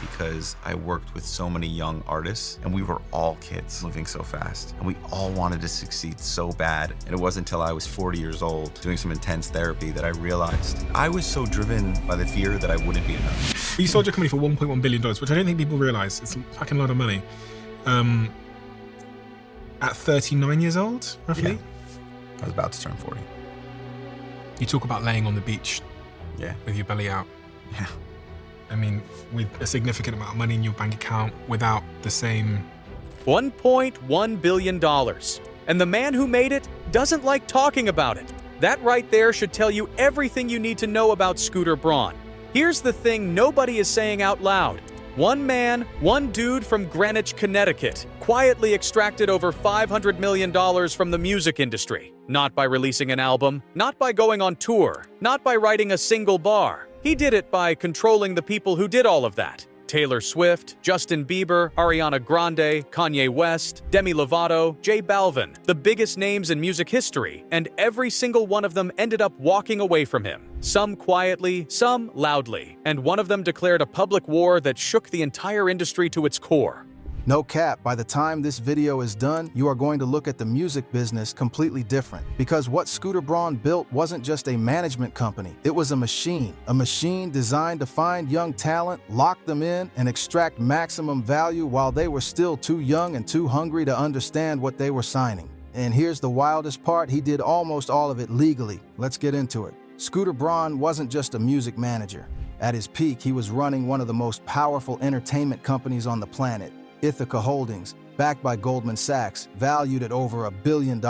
because I worked with so many young artists, and we were all kids moving so fast, and we all wanted to succeed so bad. And it wasn't until I was 40 years old doing some intense therapy that I realized I was so driven by the fear that I wouldn't be enough. You sold your company for $1.1 billion, which I don't think people realize. It's a fucking lot of money. At 39 years old, roughly? Yeah. I was about to turn 40. You talk about laying on the beach with your belly out. Yeah. I mean, with a significant amount of money in your bank account without the same... $1.1 billion. And the man who made it doesn't like talking about it. That right there should tell you everything you need to know about Scooter Braun. Here's the thing nobody is saying out loud. One man, one dude from Greenwich, Connecticut, quietly extracted over $500 million from the music industry. Not by releasing an album, not by going on tour, not by writing a single bar. He did it by controlling the people who did all of that. Taylor Swift, Justin Bieber, Ariana Grande, Kanye West, Demi Lovato, J Balvin, the biggest names in music history, and every single one of them ended up walking away from him. Some quietly, some loudly, and one of them declared a public war that shook the entire industry to its core. No cap, by the time this video is done, you are going to look at the music business completely different. Because what Scooter Braun built wasn't just a management company, it was a machine designed to find young talent, lock them in, and extract maximum value while they were still too young and too hungry to understand what they were signing. And here's the wildest part, he did almost all of it legally. Let's get into it. Scooter Braun wasn't just a music manager. At his peak, he was running one of the most powerful entertainment companies on the planet, Ithaca Holdings, backed by Goldman Sachs, valued at over $1 billion,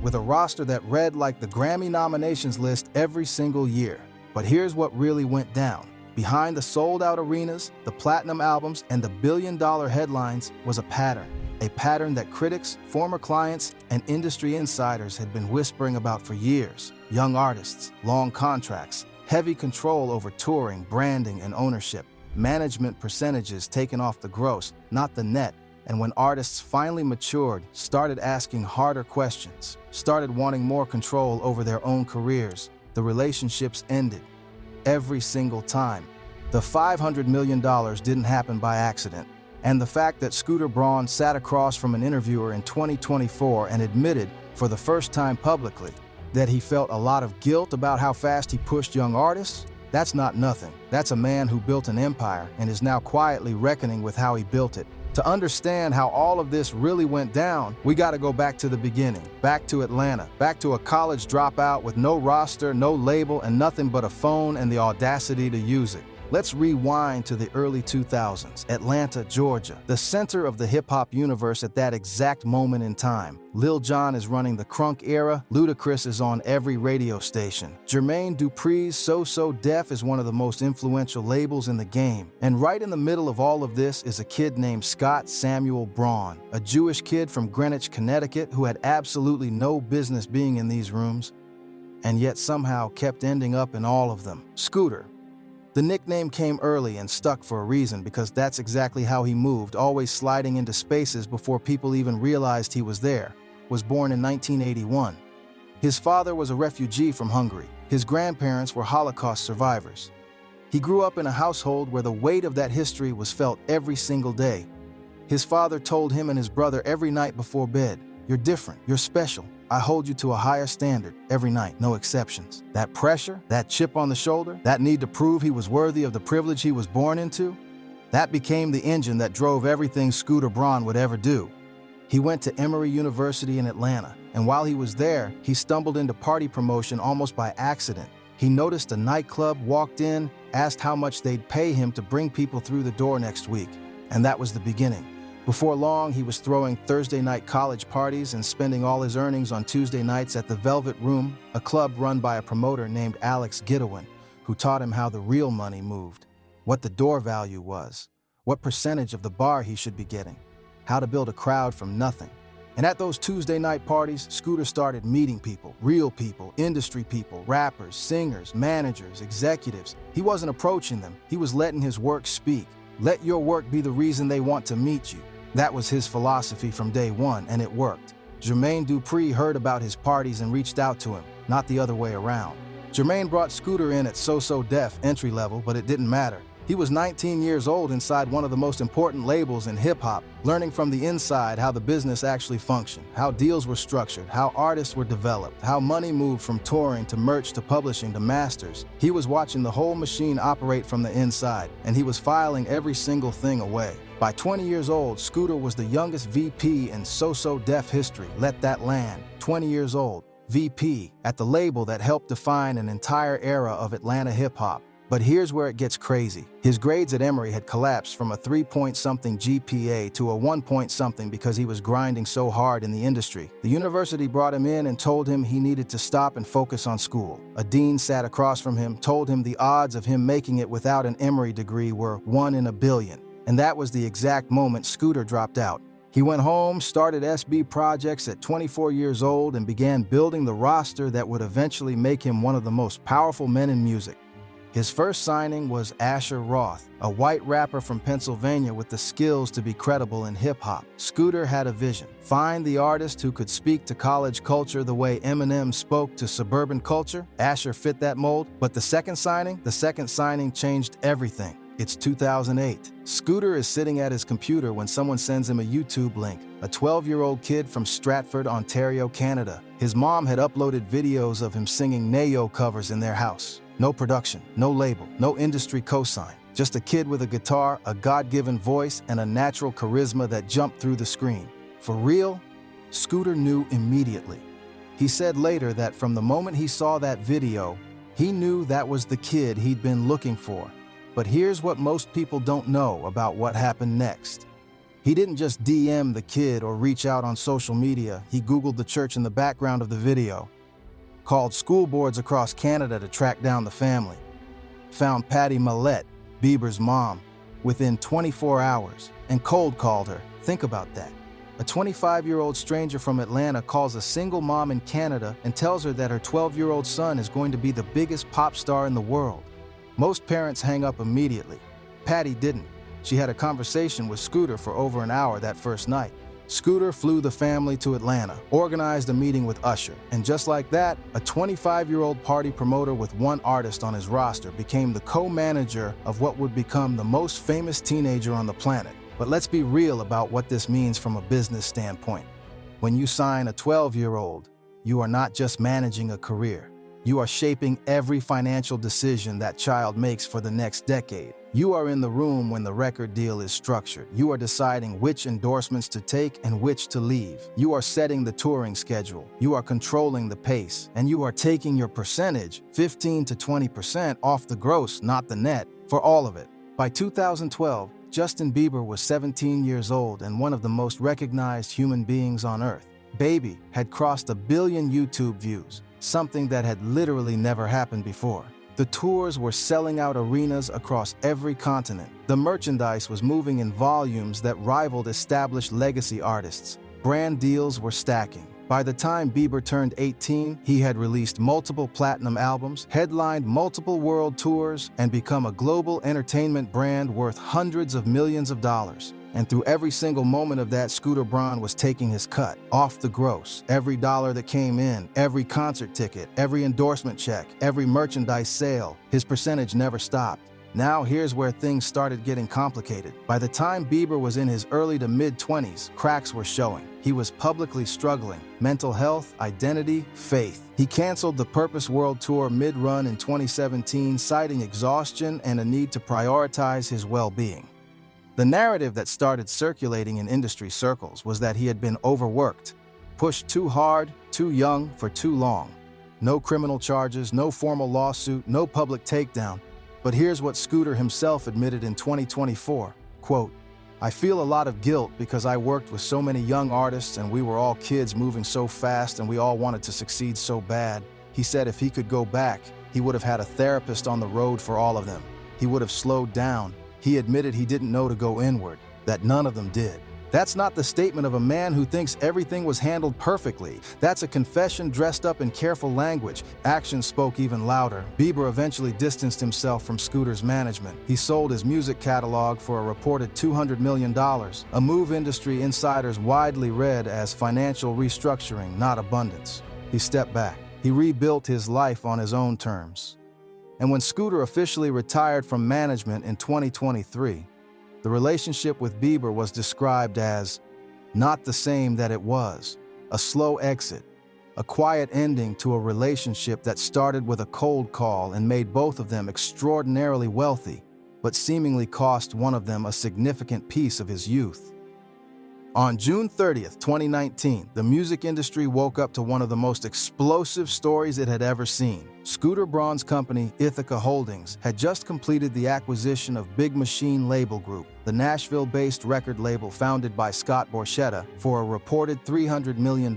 with a roster that read like the Grammy nominations list every single year. But here's what really went down. Behind the sold-out arenas, the platinum albums, and the billion-dollar headlines was a pattern that critics, former clients, and industry insiders had been whispering about for years. Young artists, long contracts, heavy control over touring, branding, and ownership. Management percentages taken off the gross, not the net, and when artists finally matured, started asking harder questions, started wanting more control over their own careers, the relationships ended. Every single time. The $500 million didn't happen by accident, and the fact that Scooter Braun sat across from an interviewer in 2024 and admitted, for the first time publicly, that he felt a lot of guilt about how fast he pushed young artists, that's not nothing. That's a man who built an empire and is now quietly reckoning with how he built it. To understand how all of this really went down, we gotta go back to the beginning, back to Atlanta, back to a college dropout with no roster, no label, and nothing but a phone and the audacity to use it. Let's rewind to the early 2000s, Atlanta, Georgia, the center of the hip-hop universe at that exact moment in time. Lil Jon is running the crunk era, Ludacris is on every radio station. Jermaine Dupri's So Def is one of the most influential labels in the game. And right in the middle of all of this is a kid named Scott Samuel Braun, a Jewish kid from Greenwich, Connecticut who had absolutely no business being in these rooms, and yet somehow kept ending up in all of them. Scooter. The nickname came early and stuck for a reason because that's exactly how he moved, always sliding into spaces before people even realized he was there. Was born in 1981. His father was a refugee from Hungary. His grandparents were Holocaust survivors. He grew up in a household where the weight of that history was felt every single day. His father told him and his brother every night before bed, "You're different, you're special. I hold you to a higher standard every night, no exceptions." That pressure, that chip on the shoulder, that need to prove he was worthy of the privilege he was born into, that became the engine that drove everything Scooter Braun would ever do. He went to Emory University in Atlanta, and while he was there, he stumbled into party promotion almost by accident. He noticed a nightclub, walked in, asked how much they'd pay him to bring people through the door next week, and that was the beginning. Before long, he was throwing Thursday night college parties and spending all his earnings on Tuesday nights at the Velvet Room, a club run by a promoter named Alex Gidowin, who taught him how the real money moved, what the door value was, what percentage of the bar he should be getting, how to build a crowd from nothing. And at those Tuesday night parties, Scooter started meeting people, real people, industry people, rappers, singers, managers, executives. He wasn't approaching them, he was letting his work speak. Let your work be the reason they want to meet you. That was his philosophy from day one, and it worked. Jermaine Dupri heard about his parties and reached out to him, not the other way around. Jermaine brought Scooter in at So Def entry level, but it didn't matter. He was 19 years old inside one of the most important labels in hip-hop, learning from the inside how the business actually functioned, how deals were structured, how artists were developed, how money moved from touring to merch to publishing to masters. He was watching the whole machine operate from the inside, and he was filing every single thing away. By 20 years old, Scooter was the youngest VP in So-So Def history. Let that land. 20 years old, VP, at the label that helped define an entire era of Atlanta hip-hop. But here's where it gets crazy. His grades at Emory had collapsed from a 3-point-something GPA to a 1-point-something because he was grinding so hard in the industry. The university brought him in and told him he needed to stop and focus on school. A dean sat across from him, told him the odds of him making it without an Emory degree were 1 in a billion. And that was the exact moment Scooter dropped out. He went home, started SB Projects at 24 years old, and began building the roster that would eventually make him one of the most powerful men in music. His first signing was Asher Roth, a white rapper from Pennsylvania with the skills to be credible in hip-hop. Scooter had a vision: find the artist who could speak to college culture the way Eminem spoke to suburban culture. Asher fit that mold, but the second signing changed everything. It's 2008. Scooter is sitting at his computer when someone sends him a YouTube link. A 12-year-old kid from Stratford, Ontario, Canada. His mom had uploaded videos of him singing Nayo covers in their house. No production, no label, no industry cosign. Just a kid with a guitar, a God-given voice, and a natural charisma that jumped through the screen. For real? Scooter knew immediately. He said later that from the moment he saw that video, he knew that was the kid he'd been looking for. But here's what most people don't know about what happened next. He didn't just DM the kid or reach out on social media. He Googled the church in the background of the video, called school boards across Canada to track down the family, found Patty Millette, Bieber's mom, within 24 hours, and cold called her. Think about that. A 25-year-old stranger from Atlanta calls a single mom in Canada and tells her that her 12-year-old son is going to be the biggest pop star in the world. Most parents hang up immediately. Patty didn't. She had a conversation with Scooter for over an hour that first night. Scooter flew the family to Atlanta, organized a meeting with Usher, and just like that, a 25-year-old party promoter with one artist on his roster became the co-manager of what would become the most famous teenager on the planet. But let's be real about what this means from a business standpoint. When you sign a 12-year-old, you are not just managing a career. You are shaping every financial decision that child makes for the next decade. You are in the room when the record deal is structured. You are deciding which endorsements to take and which to leave. You are setting the touring schedule. You are controlling the pace. And you are taking your percentage, 15 to 20% off the gross, not the net, for all of it. By 2012, Justin Bieber was 17 years old and one of the most recognized human beings on earth. Baby had crossed 1 billion YouTube views, something that had literally never happened before. The tours were selling out arenas across every continent. The merchandise was moving in volumes that rivaled established legacy artists. Brand deals were stacking. By the time Bieber turned 18, he had released multiple platinum albums, headlined multiple world tours, and become a global entertainment brand worth hundreds of millions of dollars. And through every single moment of that, Scooter Braun was taking his cut, off the gross. Every dollar that came in, every concert ticket, every endorsement check, every merchandise sale, his percentage never stopped. Now here's where things started getting complicated. By the time Bieber was in his early to mid-20s, cracks were showing. He was publicly struggling. Mental health, identity, faith. He canceled the Purpose World Tour mid-run in 2017, citing exhaustion and a need to prioritize his well-being. The narrative that started circulating in industry circles was that he had been overworked, pushed too hard, too young, for too long. No criminal charges, no formal lawsuit, no public takedown. But here's what Scooter himself admitted in 2024, quote, "I feel a lot of guilt because I worked with so many young artists and we were all kids moving so fast and we all wanted to succeed so bad." He said if he could go back, he would have had a therapist on the road for all of them. He would have slowed down. He admitted he didn't know to go inward, that none of them did. That's not the statement of a man who thinks everything was handled perfectly. That's a confession dressed up in careful language. Actions spoke even louder. Bieber eventually distanced himself from Scooter's management. He sold his music catalog for a reported $200 million, a move industry insiders widely read as financial restructuring, not abundance. He stepped back. He rebuilt his life on his own terms. And when Scooter officially retired from management in 2023, the relationship with Bieber was described as not the same that it was, a slow exit, a quiet ending to a relationship that started with a cold call and made both of them extraordinarily wealthy, but seemingly cost one of them a significant piece of his youth. On June 30th, 2019, the music industry woke up to one of the most explosive stories it had ever seen. Scooter Braun's company, Ithaca Holdings, had just completed the acquisition of Big Machine Label Group, the Nashville-based record label founded by Scott Borchetta, for a reported $300 million.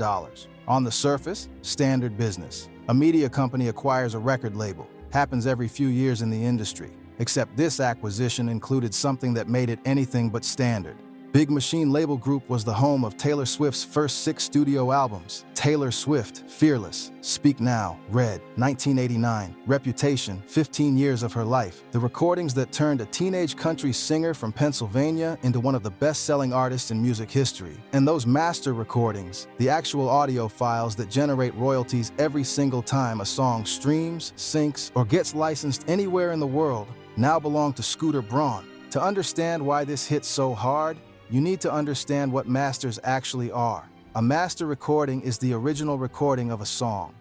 On the surface, standard business. A media company acquires a record label. Happens every few years in the industry. Except this acquisition included something that made it anything but standard. Big Machine Label Group was the home of Taylor Swift's first 6 studio albums: Taylor Swift, Fearless, Speak Now, Red, 1989, Reputation, 15 Years of Her Life, the recordings that turned a teenage country singer from Pennsylvania into one of the best-selling artists in music history. And those master recordings, the actual audio files that generate royalties every single time a song streams, syncs, or gets licensed anywhere in the world, now belong to Scooter Braun. To understand why this hit so hard, you need to understand what masters actually are. A master recording is the original recording of a song.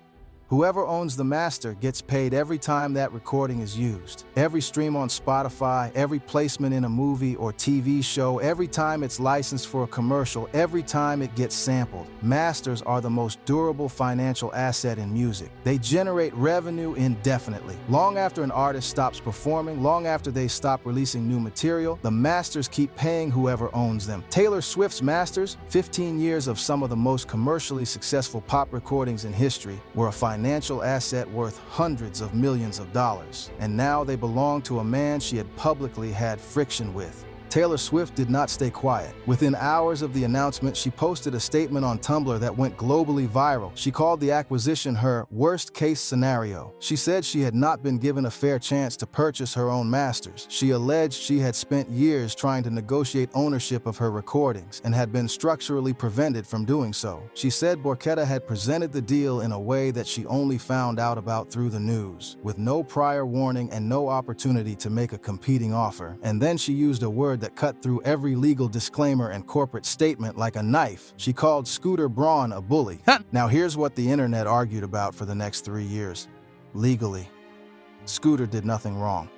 Whoever owns the master gets paid every time that recording is used. Every stream on Spotify, every placement in a movie or TV show, every time it's licensed for a commercial, every time it gets sampled. Masters are the most durable financial asset in music. They generate revenue indefinitely. Long after an artist stops performing, long after they stop releasing new material, the masters keep paying whoever owns them. Taylor Swift's masters, 15 years of some of the most commercially successful pop recordings in history, were a financial asset worth hundreds of millions of dollars, and now they belong to a man she had publicly had friction with. Taylor Swift did not stay quiet. Within hours of the announcement, she posted a statement on Tumblr that went globally viral. She called the acquisition her worst-case scenario. She said she had not been given a fair chance to purchase her own masters. She alleged she had spent years trying to negotiate ownership of her recordings and had been structurally prevented from doing so. She said Borchetta had presented the deal in a way that she only found out about through the news, with no prior warning and no opportunity to make a competing offer. And then she used a word that cut through every legal disclaimer and corporate statement like a knife. She called Scooter Braun a bully. Now here's what the internet argued about for the next 3 years. Legally, Scooter did nothing wrong.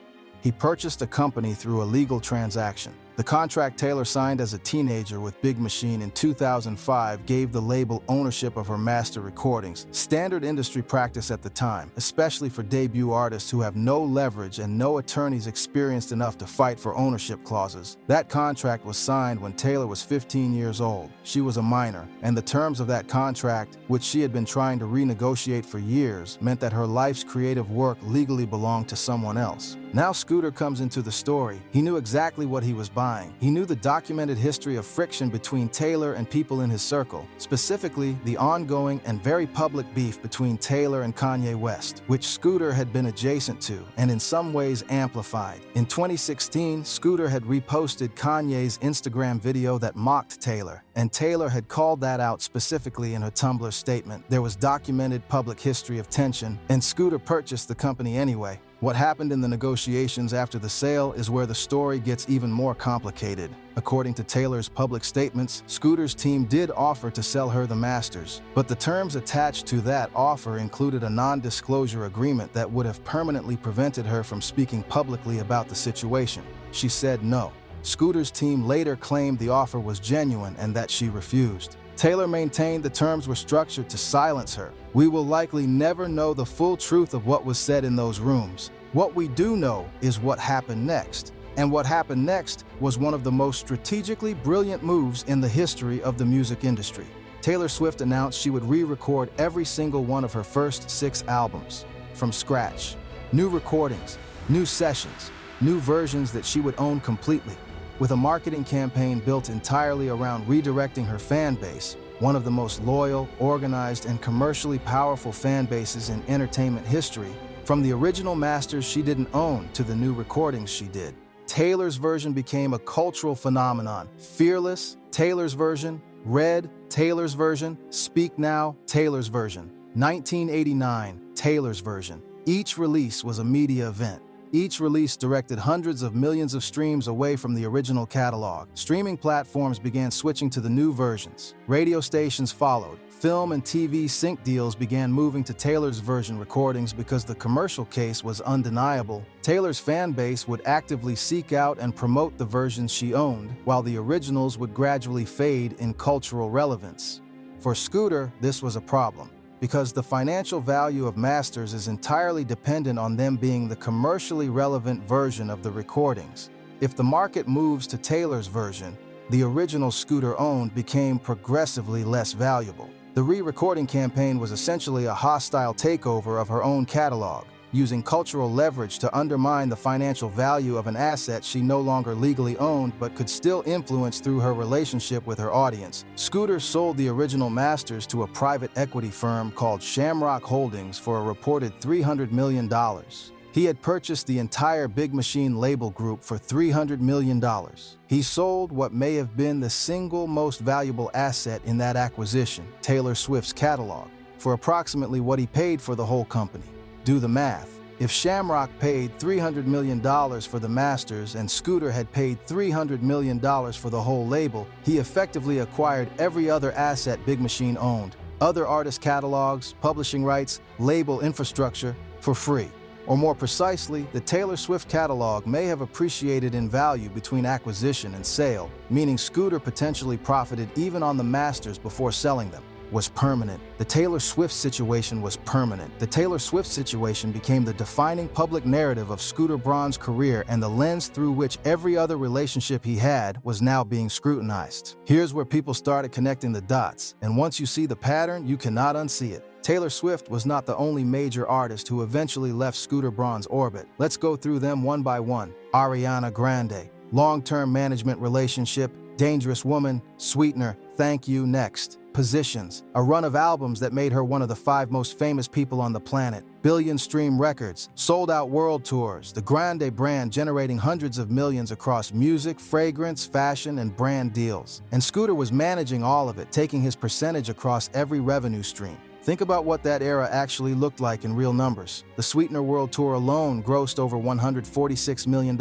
He purchased a company through a legal transaction. The contract Taylor signed as a teenager with Big Machine in 2005 gave the label ownership of her master recordings, standard industry practice at the time, especially for debut artists who have no leverage and no attorneys experienced enough to fight for ownership clauses. That contract was signed when Taylor was 15 years old. She was a minor, and the terms of that contract, which she had been trying to renegotiate for years, meant that her life's creative work legally belonged to someone else. Now Scooter comes into the story. He knew exactly what he was buying. He knew the documented history of friction between Taylor and people in his circle, specifically the ongoing and very public beef between Taylor and Kanye West, which Scooter had been adjacent to and in some ways amplified. In 2016, Scooter had reposted Kanye's Instagram video that mocked Taylor, and Taylor had called that out specifically in her Tumblr statement. There was documented public history of tension, and Scooter purchased the company anyway. What happened in the negotiations after the sale is where the story gets even more complicated. According to Taylor's public statements, Scooter's team did offer to sell her the masters, but the terms attached to that offer included a non-disclosure agreement that would have permanently prevented her from speaking publicly about the situation. She said no. Scooter's team later claimed the offer was genuine and that she refused. Taylor maintained the terms were structured to silence her. We will likely never know the full truth of what was said in those rooms. What we do know is what happened next. And what happened next was one of the most strategically brilliant moves in the history of the music industry. Taylor Swift announced she would re-record every single one of her first 6 albums, from scratch. New recordings, new sessions, new versions that she would own completely, with a marketing campaign built entirely around redirecting her fan base, one of the most loyal, organized, and commercially powerful fan bases in entertainment history, from the original masters she didn't own to the new recordings she did. Taylor's version became a cultural phenomenon. Fearless, Taylor's version. Red, Taylor's version. Speak Now, Taylor's version. 1989, Taylor's version. Each release was a media event. Each release directed hundreds of millions of streams away from the original catalog. Streaming platforms began switching to the new versions. Radio stations followed. Film and TV sync deals began moving to Taylor's version recordings because the commercial case was undeniable. Taylor's fan base would actively seek out and promote the versions she owned, while the originals would gradually fade in cultural relevance. For Scooter, this was a problem, because the financial value of masters is entirely dependent on them being the commercially relevant version of the recordings. If the market moves to Taylor's version, the original Scooter owned became progressively less valuable. The re-recording campaign was essentially a hostile takeover of her own catalog, using cultural leverage to undermine the financial value of an asset she no longer legally owned but could still influence through her relationship with her audience. Scooter sold the original masters to a private equity firm called Shamrock Holdings for a reported $300 million. He had purchased the entire Big Machine label group for $300 million. He sold what may have been the single most valuable asset in that acquisition, Taylor Swift's catalog, for approximately what he paid for the whole company. Do the math. If Shamrock paid $300 million for the masters and Scooter had paid $300 million for the whole label, he effectively acquired every other asset Big Machine owned, other artist catalogs, publishing rights, label infrastructure, for free. Or more precisely, the Taylor Swift catalog may have appreciated in value between acquisition and sale, meaning Scooter potentially profited even on the masters before selling them. Was permanent. The Taylor Swift situation was permanent. The Taylor Swift situation became the defining public narrative of Scooter Braun's career and the lens through which every other relationship he had was now being scrutinized. Here's where people started connecting the dots, and once you see the pattern, you cannot unsee it. Taylor Swift was not the only major artist who eventually left Scooter Braun's orbit. Let's go through them one by one. Ariana Grande, long-term management relationship, Dangerous Woman, Sweetener, Thank You, Next. Positions, a run of albums that made her one of the 5 most famous people on the planet. Billion-stream records, sold-out world tours, the Grande brand generating hundreds of millions across music, fragrance, fashion, and brand deals. And Scooter was managing all of it, taking his percentage across every revenue stream. Think about what that era actually looked like in real numbers. The Sweetener World Tour alone grossed over $146 million.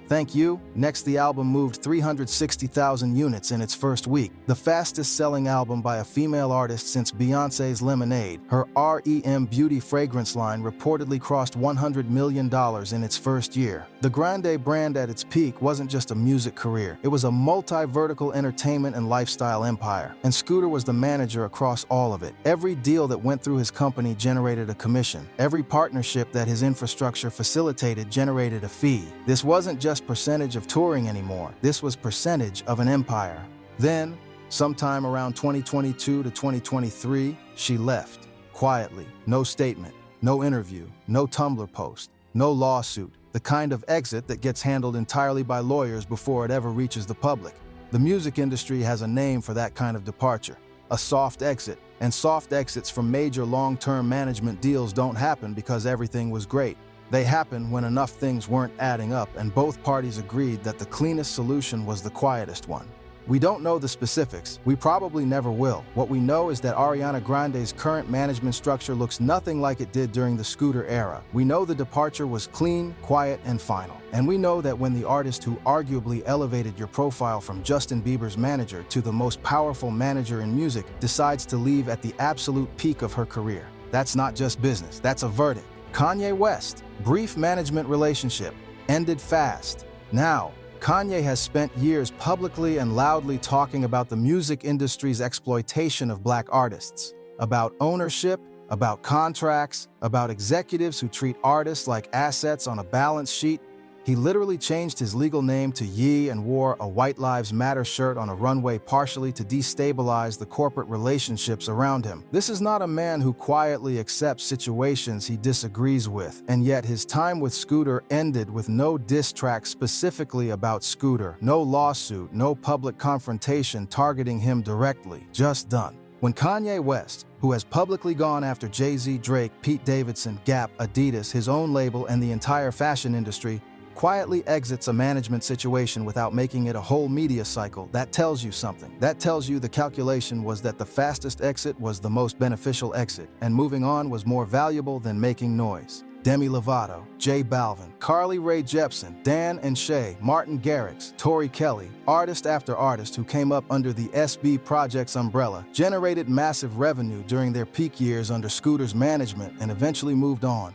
Thank You, Next the album moved 360,000 units in its first week, the fastest-selling album by a female artist since Beyoncé's Lemonade. Her REM Beauty fragrance line reportedly crossed $100 million in its first year. The Grande brand at its peak wasn't just a music career, it was a multi-vertical entertainment and lifestyle empire, and Scooter was the manager across all of it. Every deal that went through his company generated a commission. Every partnership that his infrastructure facilitated generated a fee. This wasn't just percentage of touring anymore. This was percentage of an empire. Then, sometime around 2022 to 2023, she left. Quietly. No statement. No interview. No Tumblr post. No lawsuit. The kind of exit that gets handled entirely by lawyers before it ever reaches the public. The music industry has a name for that kind of departure. A soft exit. And soft exits from major long-term management deals don't happen because everything was great. They happen when enough things weren't adding up and both parties agreed that the cleanest solution was the quietest one. We don't know the specifics. We probably never will. What we know is that Ariana Grande's current management structure looks nothing like it did during the Scooter era. We know the departure was clean, quiet, and final. And we know that when the artist who arguably elevated your profile from Justin Bieber's manager to the most powerful manager in music decides to leave at the absolute peak of her career, that's not just business, that's a verdict. Kanye West, brief management relationship, ended fast. Now, Kanye has spent years publicly and loudly talking about the music industry's exploitation of black artists, about ownership, about contracts, about executives who treat artists like assets on a balance sheet. He literally changed his legal name to Ye and wore a White Lives Matter shirt on a runway partially to destabilize the corporate relationships around him. This is not a man who quietly accepts situations he disagrees with, and yet his time with Scooter ended with no diss track specifically about Scooter, no lawsuit, no public confrontation targeting him directly, just done. When Kanye West, who has publicly gone after Jay-Z, Drake, Pete Davidson, Gap, Adidas, his own label, and the entire fashion industry, quietly exits a management situation without making it a whole media cycle, that tells you something. That tells you the calculation was that the fastest exit was the most beneficial exit, and moving on was more valuable than making noise. Demi Lovato, J Balvin, Carly Rae Jepsen, Dan and Shay, Martin Garrix, Tori Kelly, artist after artist who came up under the SB Projects umbrella, generated massive revenue during their peak years under Scooter's management and eventually moved on.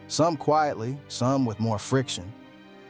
Some quietly, some with more friction.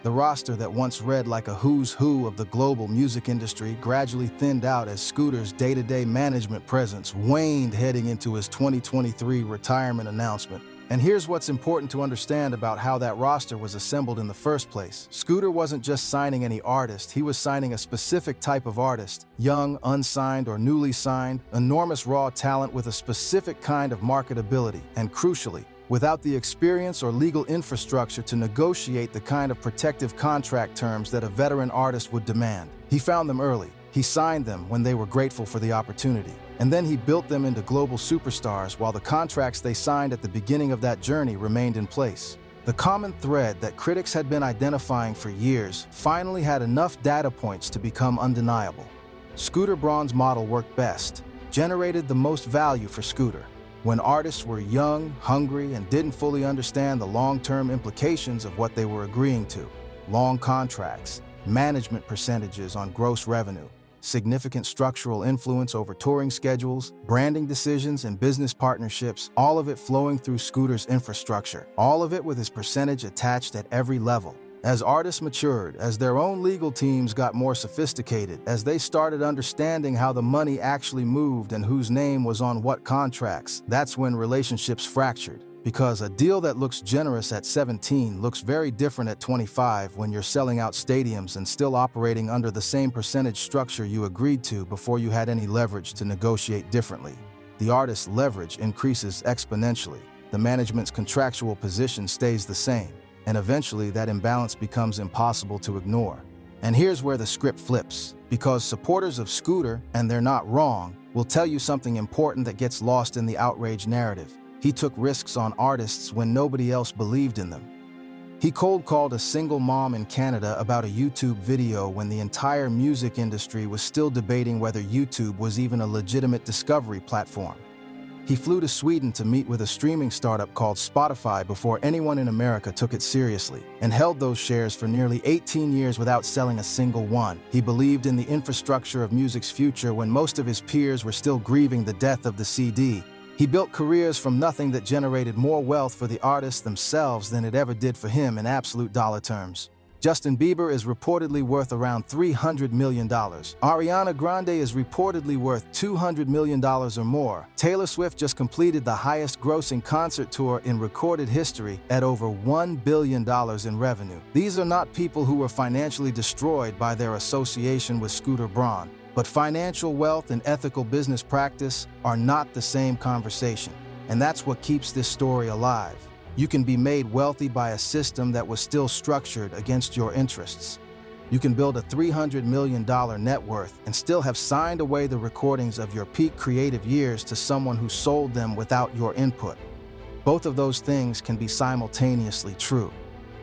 The roster that once read like a who's who of the global music industry gradually thinned out as Scooter's day-to-day management presence waned heading into his 2023 retirement announcement. And here's what's important to understand about how that roster was assembled in the first place. Scooter wasn't just signing any artist, he was signing a specific type of artist. Young, unsigned, or newly signed, enormous raw talent with a specific kind of marketability. And crucially, without the experience or legal infrastructure to negotiate the kind of protective contract terms that a veteran artist would demand. He found them early. He signed them when they were grateful for the opportunity. And then he built them into global superstars while the contracts they signed at the beginning of that journey remained in place. The common thread that critics had been identifying for years finally had enough data points to become undeniable. Scooter Braun's model worked best, generated the most value for Scooter. When artists were young, hungry, and didn't fully understand the long-term implications of what they were agreeing to. Long contracts, management percentages on gross revenue, significant structural influence over touring schedules, branding decisions, and business partnerships, all of it flowing through Scooter's infrastructure, all of it with his percentage attached at every level. As artists matured, as their own legal teams got more sophisticated, as they started understanding how the money actually moved and whose name was on what contracts, that's when relationships fractured. Because a deal that looks generous at 17 looks very different at 25 when you're selling out stadiums and still operating under the same percentage structure you agreed to before you had any leverage to negotiate differently. The artist's leverage increases exponentially. The management's contractual position stays the same. And eventually that imbalance becomes impossible to ignore. And here's where the script flips, because supporters of Scooter, and they're not wrong, will tell you something important that gets lost in the outrage narrative. He took risks on artists when nobody else believed in them. He cold-called a single mom in Canada about a YouTube video when the entire music industry was still debating whether YouTube was even a legitimate discovery platform. He flew to Sweden to meet with a streaming startup called Spotify before anyone in America took it seriously, and held those shares for nearly 18 years without selling a single one. He believed in the infrastructure of music's future when most of his peers were still grieving the death of the CD. He built careers from nothing that generated more wealth for the artists themselves than it ever did for him in absolute dollar terms. Justin Bieber is reportedly worth around $300 million. Ariana Grande is reportedly worth $200 million or more. Taylor Swift just completed the highest-grossing concert tour in recorded history at over $1 billion in revenue. These are not people who were financially destroyed by their association with Scooter Braun. But financial wealth and ethical business practice are not the same conversation. And that's what keeps this story alive. You can be made wealthy by a system that was still structured against your interests. You can build a $300 million net worth and still have signed away the recordings of your peak creative years to someone who sold them without your input. Both of those things can be simultaneously true.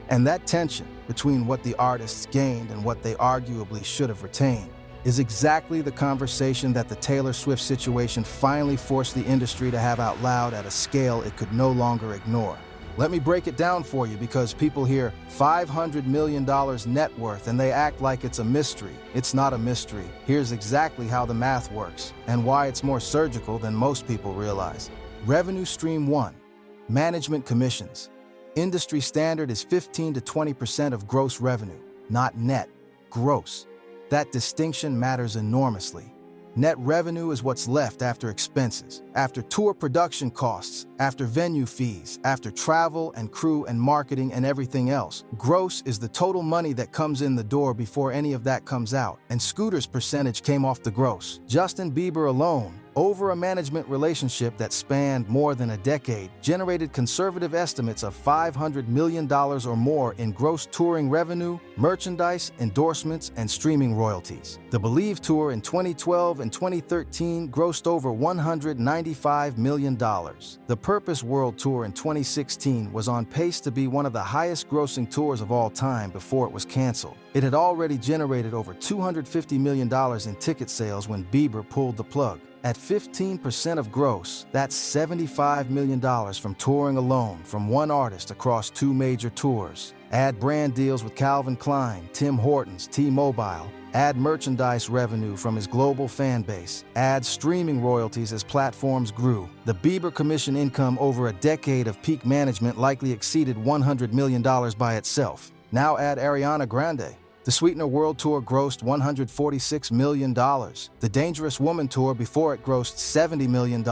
And that tension between what the artists gained and what they arguably should have retained is exactly the conversation that the Taylor Swift situation finally forced the industry to have out loud at a scale it could no longer ignore. Let me break it down for you, because people hear $500 million net worth and they act like it's a mystery. It's not a mystery. Here's exactly how the math works and why it's more surgical than most people realize. Revenue stream 1, management commissions. Industry standard is 15 to 20% of gross revenue, not net, gross. That distinction matters enormously. Net revenue is what's left after expenses, after tour production costs, after venue fees, after travel and crew and marketing and everything else. Gross is the total money that comes in the door before any of that comes out, and Scooter's percentage came off the gross. Justin Bieber alone, over a management relationship that spanned more than a decade, generated conservative estimates of $500 million or more in gross touring revenue, merchandise, endorsements, and streaming royalties. The Believe tour in 2012 and 2013 grossed over $195 million. The Purpose World Tour in 2016 was on pace to be one of the highest-grossing tours of all time before it was canceled. It had already generated over $250 million in ticket sales when Bieber pulled the plug. At 15% of gross, that's $75 million from touring alone from one artist across 2 major tours. Add brand deals with Calvin Klein, Tim Hortons, T-Mobile. Add merchandise revenue from his global fan base. Add streaming royalties as platforms grew. The Bieber commission income over a decade of peak management likely exceeded $100 million by itself. Now add Ariana Grande. The Sweetener World Tour grossed $146 million. The Dangerous Woman Tour before it grossed $70 million.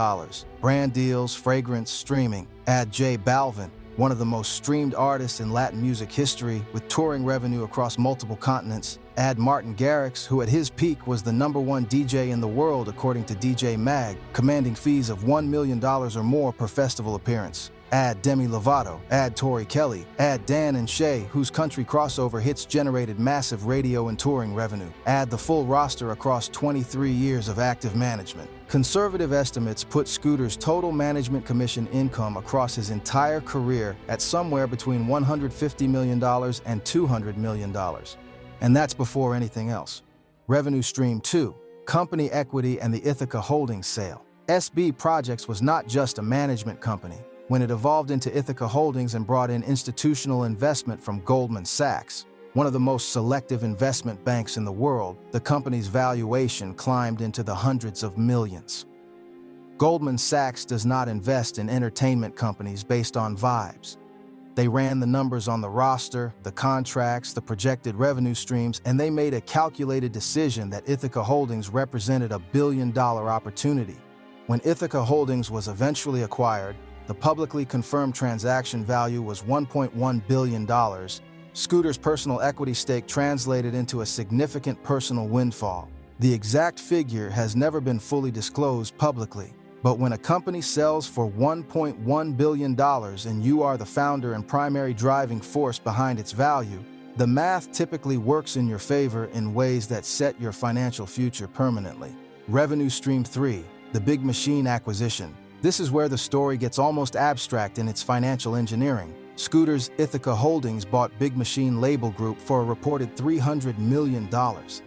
Brand deals, fragrance, streaming. Add J Balvin, one of the most streamed artists in Latin music history, with touring revenue across multiple continents. Add Martin Garrix, who at his peak was the #1 DJ in the world according to DJ Mag, commanding fees of $1 million or more per festival appearance. Add Demi Lovato, add Tori Kelly, add Dan and Shay, whose country crossover hits generated massive radio and touring revenue. Add the full roster across 23 years of active management. Conservative estimates put Scooter's total management commission income across his entire career at somewhere between $150 million and $200 million. And that's before anything else. Revenue Stream 2, company equity and the Ithaca Holdings sale. SB Projects was not just a management company. When it evolved into Ithaca Holdings and brought in institutional investment from Goldman Sachs, one of the most selective investment banks in the world, the company's valuation climbed into the hundreds of millions. Goldman Sachs does not invest in entertainment companies based on vibes. They ran the numbers on the roster, the contracts, the projected revenue streams, and they made a calculated decision that Ithaca Holdings represented a billion-dollar opportunity. When Ithaca Holdings was eventually acquired, the publicly confirmed transaction value was $1.1 billion. Scooter's personal equity stake translated into a significant personal windfall. The exact figure has never been fully disclosed publicly. But when a company sells for $1.1 billion and you are the founder and primary driving force behind its value, the math typically works in your favor in ways that set your financial future permanently. Revenue Stream 3, the Big Machine acquisition. This is where the story gets almost abstract in its financial engineering. Scooter's Ithaca Holdings bought Big Machine Label Group for a reported $300 million.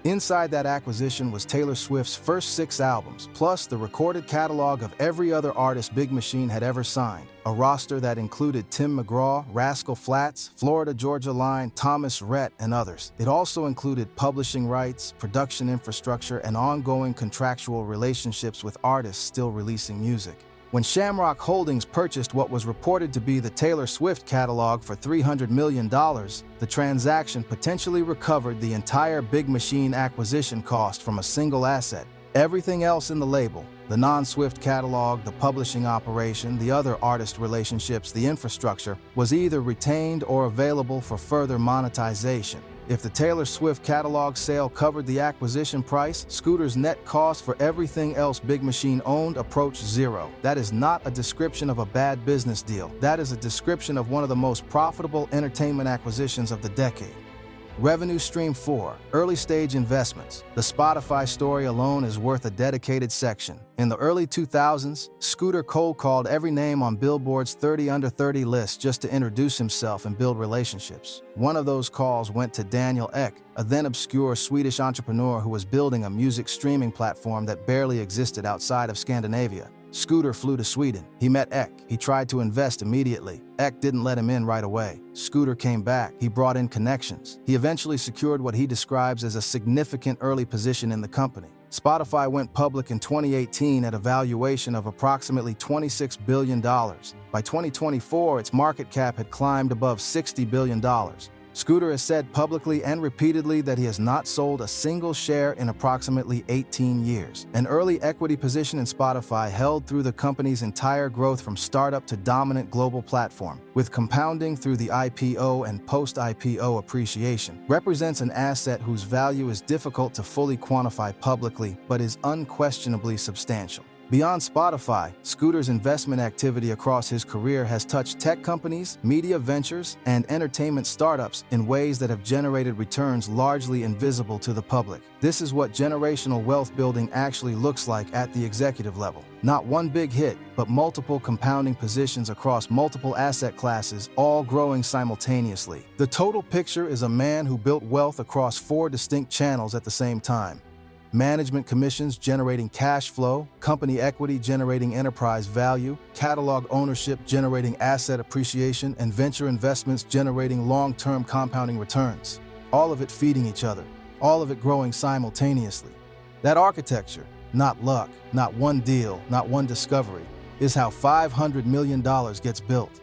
Inside that acquisition was Taylor Swift's first 6 albums, plus the recorded catalog of every other artist Big Machine had ever signed, a roster that included Tim McGraw, Rascal Flatts, Florida Georgia Line, Thomas Rhett, and others. It also included publishing rights, production infrastructure, and ongoing contractual relationships with artists still releasing music. When Shamrock Holdings purchased what was reported to be the Taylor Swift catalog for $300 million, the transaction potentially recovered the entire Big Machine acquisition cost from a single asset. Everything else in the label, the non-Swift catalog, the publishing operation, the other artist relationships, the infrastructure, was either retained or available for further monetization. If the Taylor Swift catalog sale covered the acquisition price, Scooter's net cost for everything else Big Machine owned approached zero. That is not a description of a bad business deal. That is a description of one of the most profitable entertainment acquisitions of the decade. Revenue Stream 4, early stage investments. The Spotify story alone is worth a dedicated section. In the early 2000s, Scooter cold called every name on Billboard's 30 Under 30 list just to introduce himself and build relationships. One of those calls went to Daniel Ek, a then obscure Swedish entrepreneur who was building a music streaming platform that barely existed outside of Scandinavia. Scooter flew to Sweden. He met Ek. He tried to invest immediately. Ek didn't let him in right away. Scooter came back. He brought in connections. He eventually secured what he describes as a significant early position in the company. Spotify went public in 2018 at a valuation of approximately $26 billion. By 2024, its market cap had climbed above $60 billion. Scooter has said publicly and repeatedly that he has not sold a single share in approximately 18 years. An early equity position in Spotify held through the company's entire growth from startup to dominant global platform, with compounding through the IPO and post-IPO appreciation, represents an asset whose value is difficult to fully quantify publicly but is unquestionably substantial. Beyond Spotify, Scooter's investment activity across his career has touched tech companies, media ventures, and entertainment startups in ways that have generated returns largely invisible to the public. This is what generational wealth building actually looks like at the executive level. Not one big hit, but multiple compounding positions across multiple asset classes, all growing simultaneously. The total picture is a man who built wealth across 4 distinct channels at the same time. Management commissions generating cash flow, company equity generating enterprise value, catalog ownership generating asset appreciation, and venture investments generating long-term compounding returns. All of it feeding each other, all of it growing simultaneously. That architecture, not luck, not one deal, not one discovery, is how $500 million gets built.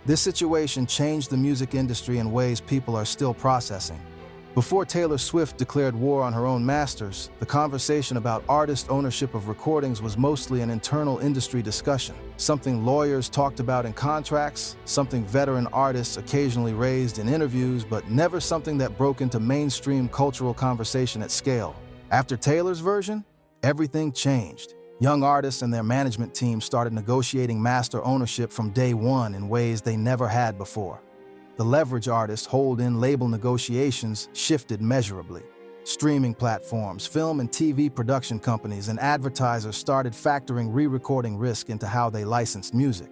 This situation changed the music industry in ways people are still processing. Before Taylor Swift declared war on her own masters, the conversation about artist ownership of recordings was mostly an internal industry discussion, something lawyers talked about in contracts, something veteran artists occasionally raised in interviews, but never something that broke into mainstream cultural conversation at scale. After Taylor's version, everything changed. Young artists and their management teams started negotiating master ownership from day one in ways they never had before. The leverage artists hold in label negotiations shifted measurably. Streaming platforms, film and TV production companies, and advertisers started factoring re-recording risk into how they licensed music.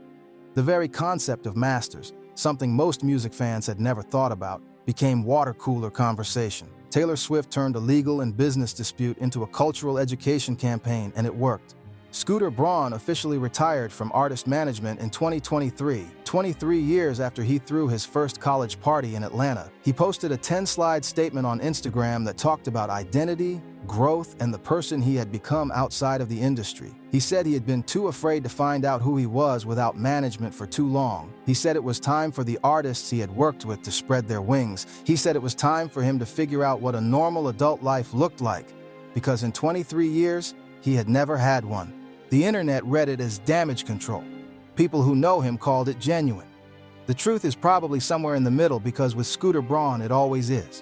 The very concept of masters, something most music fans had never thought about, became water cooler conversation. Taylor Swift turned a legal and business dispute into a cultural education campaign, and it worked. Scooter Braun officially retired from artist management in 2023, 23 years after he threw his first college party in Atlanta. He posted a 10-slide statement on Instagram that talked about identity, growth, and the person he had become outside of the industry. He said he had been too afraid to find out who he was without management for too long. He said it was time for the artists he had worked with to spread their wings. He said it was time for him to figure out what a normal adult life looked like, because in 23 years, he had never had one. The internet read it as damage control. People who know him called it genuine. The truth is probably somewhere in the middle, because with Scooter Braun it always is.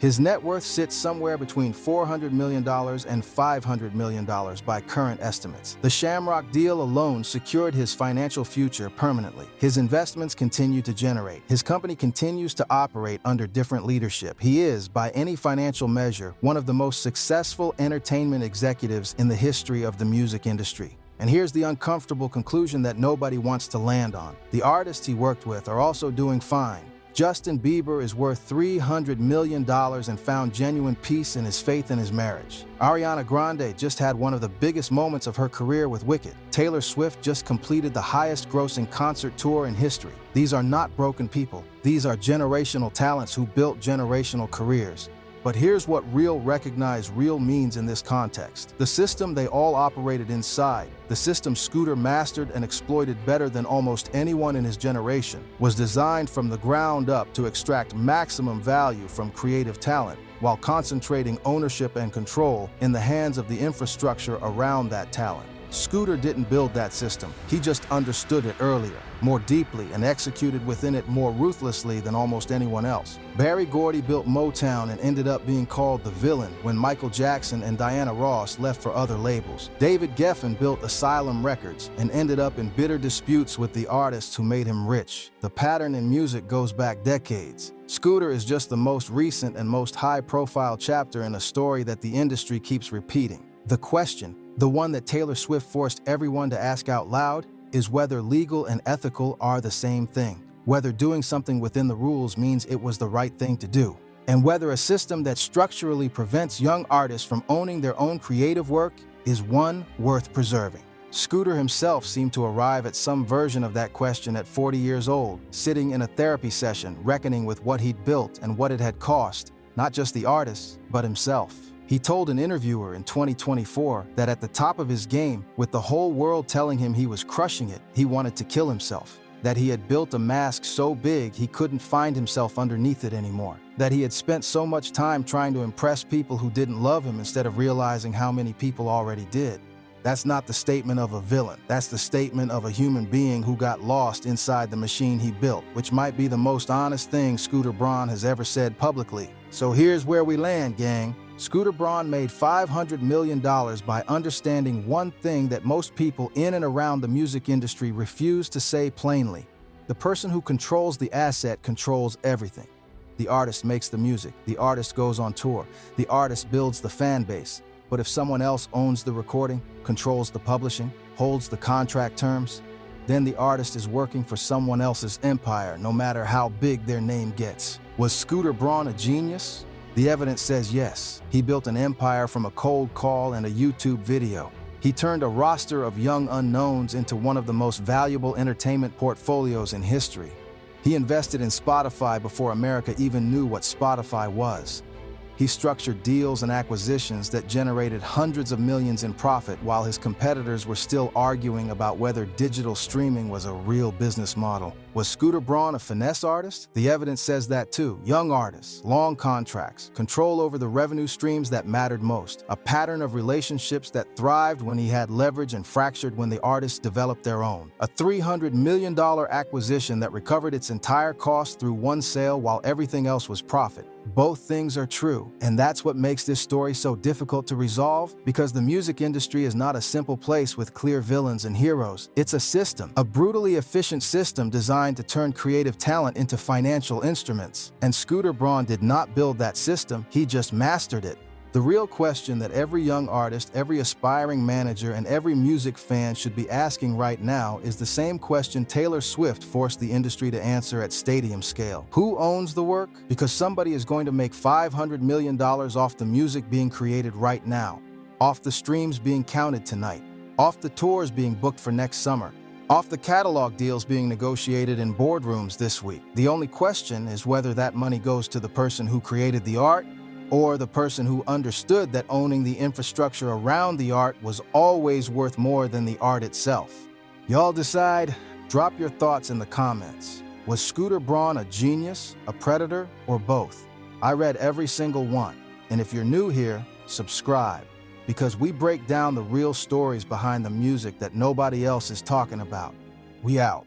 His net worth sits somewhere between $400 million and $500 million by current estimates. The Shamrock deal alone secured his financial future permanently. His investments continue to generate. His company continues to operate under different leadership. He is, by any financial measure, one of the most successful entertainment executives in the history of the music industry. And here's the uncomfortable conclusion that nobody wants to land on. The artists he worked with are also doing fine. Justin Bieber is worth $300 million and found genuine peace in his faith in his marriage. Ariana Grande just had one of the biggest moments of her career with Wicked. Taylor Swift just completed the highest-grossing concert tour in history. These are not broken people. These are generational talents who built generational careers. But here's what real means in this context. The system they all operated inside, the system Scooter mastered and exploited better than almost anyone in his generation, was designed from the ground up to extract maximum value from creative talent, while concentrating ownership and control in the hands of the infrastructure around that talent. Scooter didn't build that system. He just understood it earlier, more deeply, and executed within it more ruthlessly than almost anyone else. Berry Gordy built Motown and ended up being called the villain when Michael Jackson and Diana Ross left for other labels. David Geffen built Asylum Records and ended up in bitter disputes with the artists who made him rich. The pattern in music goes back decades. Scooter is just the most recent and most high-profile chapter in a story that the industry keeps repeating. The question, the one that Taylor Swift forced everyone to ask out loud, is whether legal and ethical are the same thing, whether doing something within the rules means it was the right thing to do, and whether a system that structurally prevents young artists from owning their own creative work is one worth preserving. Scooter himself seemed to arrive at some version of that question at 40 years old, sitting in a therapy session, reckoning with what he'd built and what it had cost, not just the artists, but himself. He told an interviewer in 2024 that at the top of his game, with the whole world telling him he was crushing it, he wanted to kill himself. That he had built a mask so big he couldn't find himself underneath it anymore. That he had spent so much time trying to impress people who didn't love him instead of realizing how many people already did. That's not the statement of a villain. That's the statement of a human being who got lost inside the machine he built, which might be the most honest thing Scooter Braun has ever said publicly. So here's where we land, gang. Scooter Braun made $500 million by understanding one thing that most people in and around the music industry refuse to say plainly. The person who controls the asset controls everything. The artist makes the music, the artist goes on tour, the artist builds the fan base. But if someone else owns the recording, controls the publishing, holds the contract terms, then the artist is working for someone else's empire, no matter how big their name gets. Was Scooter Braun a genius? The evidence says yes. He built an empire from a cold call and a YouTube video. He turned a roster of young unknowns into one of the most valuable entertainment portfolios in history. He invested in Spotify before America even knew what Spotify was. He structured deals and acquisitions that generated hundreds of millions in profit while his competitors were still arguing about whether digital streaming was a real business model. Was Scooter Braun a finesse artist? The evidence says that too. Young artists, long contracts, control over the revenue streams that mattered most, a pattern of relationships that thrived when he had leverage and fractured when the artists developed their own. A $300 million acquisition that recovered its entire cost through one sale while everything else was profit. Both things are true, and that's what makes this story so difficult to resolve, because the music industry is not a simple place with clear villains and heroes. It's a system, a brutally efficient system designed to turn creative talent into financial instruments. And Scooter Braun did not build that system, he just mastered it. The real question that every young artist, every aspiring manager, and every music fan should be asking right now is the same question Taylor Swift forced the industry to answer at stadium scale. Who owns the work? Because somebody is going to make $500 million off the music being created right now, off the streams being counted tonight, off the tours being booked for next summer, off the catalog deals being negotiated in boardrooms this week. The only question is whether that money goes to the person who created the art or the person who understood that owning the infrastructure around the art was always worth more than the art itself. Y'all decide. Drop your thoughts in the comments. Was Scooter Braun a genius, a predator, or both? I read every single one. And if you're new here, subscribe, because we break down the real stories behind the music that nobody else is talking about. We out.